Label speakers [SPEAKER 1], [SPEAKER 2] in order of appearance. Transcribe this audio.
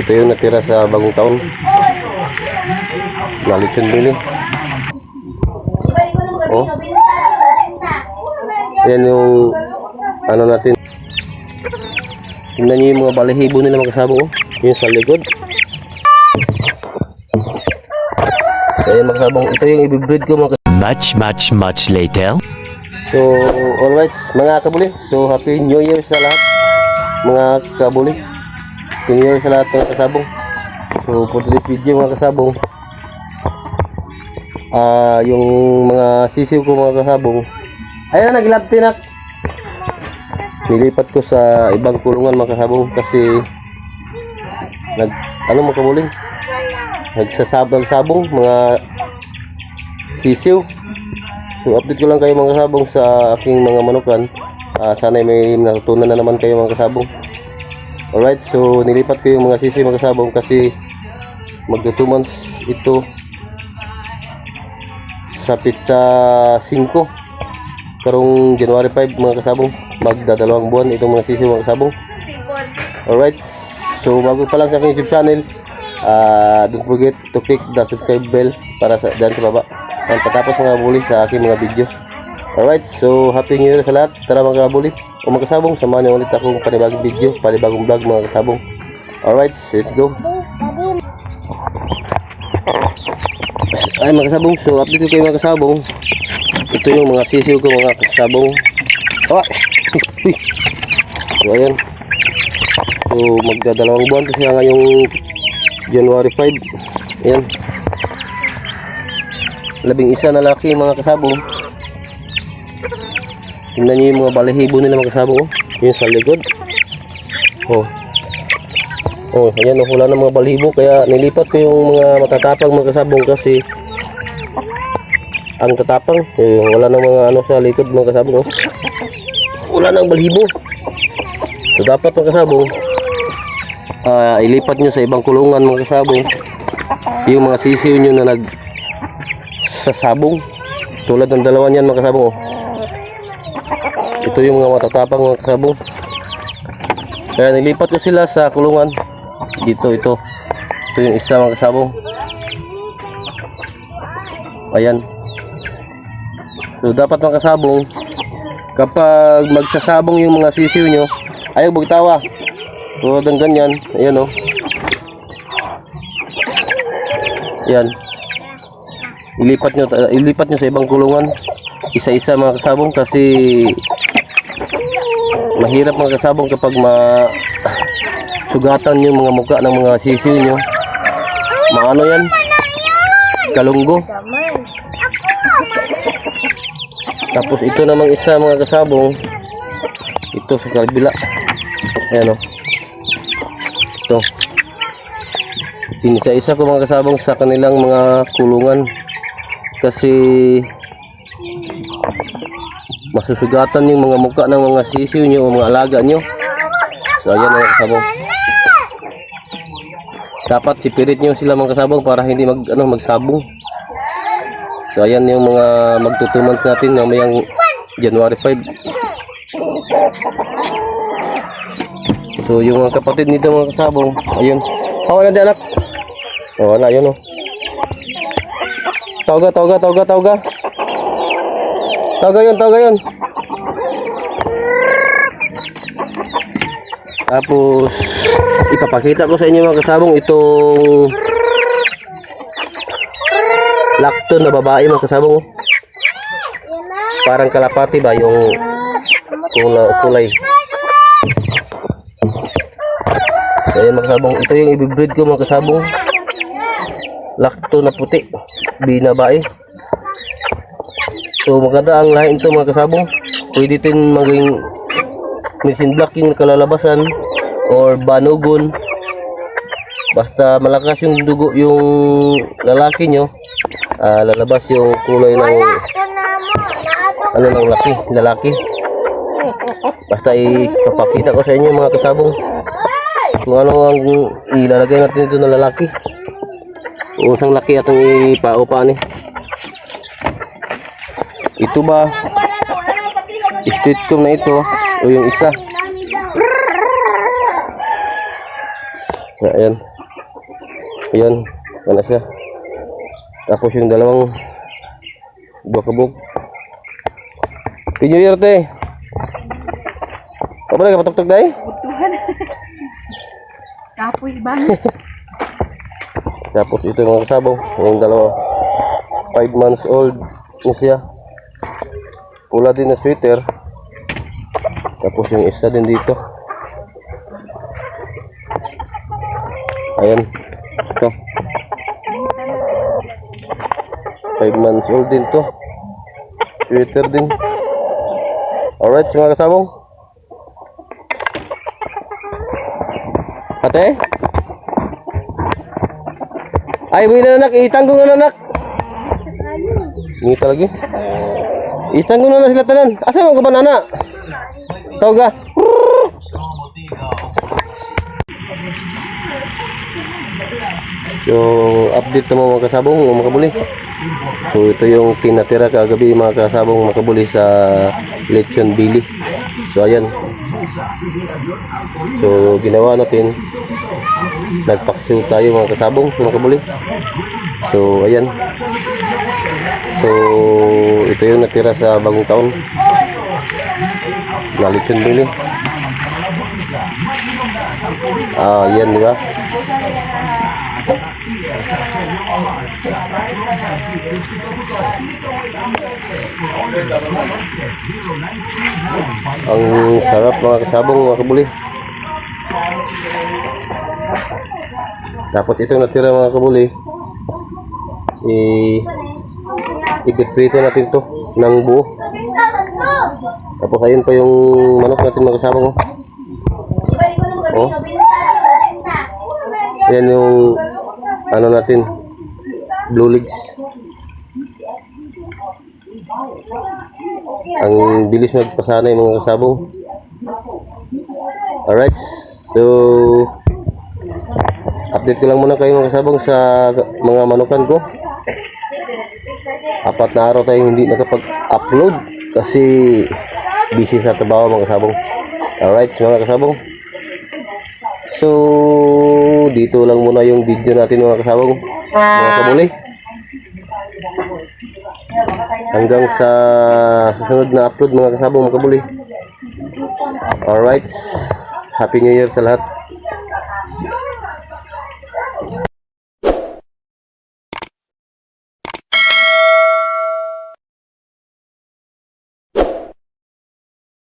[SPEAKER 1] ito yung natira sa bagong taon na lechon bili. Oh, yan yung ano natin. Tingnan nyo yung mga balahibo nila mga kasabong, oh. Yung sa likod. So ayan mga kasabong, ito yung i-breed ko mga kasabong.
[SPEAKER 2] Much later.
[SPEAKER 1] So alright mga kabuli, so happy new year sa lahat mga kabuli. Happy new year sa lahat mga kasabong. So for today's video mga kasabong, yung mga sisiw ko mga kasabong, ayan naglabti na. Nilipat ko sa ibang kulungan mga kasabong kasi mga kabuling, nagsasabong mga sisiw. So update ko lang kayo mga kasabong sa aking mga manukan. Sana may natutunan na naman kayo mga kasabong. Alright, so nilipat ko yung mga sisiw mga kasabong kasi magto 2 months ito sa pizza 5 karong January 5 mga kasabong. Magdadalawang buwan itong mga sisiw mga kasabong. Alright, so bago pa lang sa aking YouTube channel, don't forget to click the subscribe bell para sa dyan sa baba ang patapos mga kabuli sa aking mga video. Alright, so happy new year sa lahat. Tara mga kabuli o mga kasabong, samahan niyo ulit akong panibagong video, panibagong vlog mga kasabong. Alright, let's go. Ay mga kasabong, so update ko kayo mga kasabong. Ito yung mga sisiw ko mga kasabong. So ayan, so magdadalawang buwan kasi ngayong January 5. Ayan, 11 na laki mga kasabong. Tingnan nyo yung mga balahibo nila mga kasabong, oh. Yung sa likod. Ayan, wala na mga balahibo kaya nilipat ko yung mga matatapang mga kasabong kasi ang tatapang wala na mga ano sa likod mga kasabong, oh. Wala nang balahibo. So dapat mga kasabong, ilipat nyo sa ibang kulungan mga kasabong yung mga sisiw nyo na nagsasabong tulad ng dalawa niyan mga kasabong, oh. Ito yung mga matatapang mga kasabong, kaya nilipat ko sila sa kulungan dito. Ito yung isa mga kasabong. Ayan, so dapat mga kasabong, kapag magsasabong yung mga sisiw nyo, ayaw bugtawa tulad ng ganyan. Ayan, oh. Yan, ilipat nyo sa ibang kulungan isa-isa mga kasabong kasi mahirap mga kasabong kapag sugatan yung mga mukha ng mga sisiw nyo. Maano yan, kalunggo. Tapos ito namang isa mga kasabong, ito sa kabila. Ayan, oh. Ito, isa-isa ko mga kasabong sa kanilang mga kulungan kasi masusugatan yung mga mukha ng mga sisiw nyo o mga alaga nyo. So ayan mga kasabong, dapat sipirit nyo sila mga kasabong para hindi magsabong. So ayan yung mga magtutumans natin mamayang January 5. So yung mga kapatid nito mga kasabong, ayun. Wala di anak. Wala, yun, oh. Tawga yun. Tapos ipapakita ko sa inyo mga kasabong itong lacton na babae mga kasabong, oh. Parang kalapati ba yung kulay. So ayan mga kasabong, ito yung i-breed ko mga kasabong, lacton na puti, binabae. So maganda ang lahi ito mga kasabong. Pwede din maging Mixing Black yung kalalabasan or Banogon. Basta malakas yung dugo yung lalaki nyo, lalabas yung kulay ng lalaki. Basta ipapakita ko sa inyo mga kasabong kung ano ang ilalagay natin dito na lalaki. Usang laki atong ipaupa ni. Ito ba street comb na ito o yung isa? Ayan. Ayan, ano siya. Tapos yung dalawang buwakabog. Happy New Year, te. Kamu na kapatok-tok na eh?
[SPEAKER 2] Tuhan. Kapoy ba?
[SPEAKER 1] Tapos ito yung mga kasabaw. Yung dalawa. 5 months old na siya. Pula din na sweater. Tapos yung isa din dito. Ayan. Ito. 5 months old din to. Sweater din. Alright, mga kasabong. Ate? Ay, buhay na anak. Itanggong na anak. Ngita lagi. Itanggong na sila tanan. Asa mo ka ba nana? Tawag ka. So, update naman mga kasabong, mga makabuli. So, ito yung tinatira kagabi mga kasabong makabuli sa Lechon Billy. So, ayan. So, ginawa natin. Nagpaksiw tayo mga kasabong, mga kabuli. So, ayan. So, ito yung natira sa bagong taon. Na Lechon Billy. Ayan, di ba? Ang sarap mga kasabong, mga kabuli. Tapos ito natira mga kabuli, ipiprito natin to ng buo. Tapos ayun pa yung manok natin mga kasabong. Oh. Yan yung ano natin, blue legs. Ang bilis magpasanay mga kasabong. Alright, so update ko lang muna kayo mga kasabong sa mga manukan ko. 4 na araw tayong hindi nakapag-upload kasi busy sa trabaho mga kasabong. Alright mga kasabong, so dito lang muna yung video natin mga kasabong, mga kabuli. Hanggang sa susunod na upload mga kasabong, mga kabuli. Alright, Happy New Year sa lahat.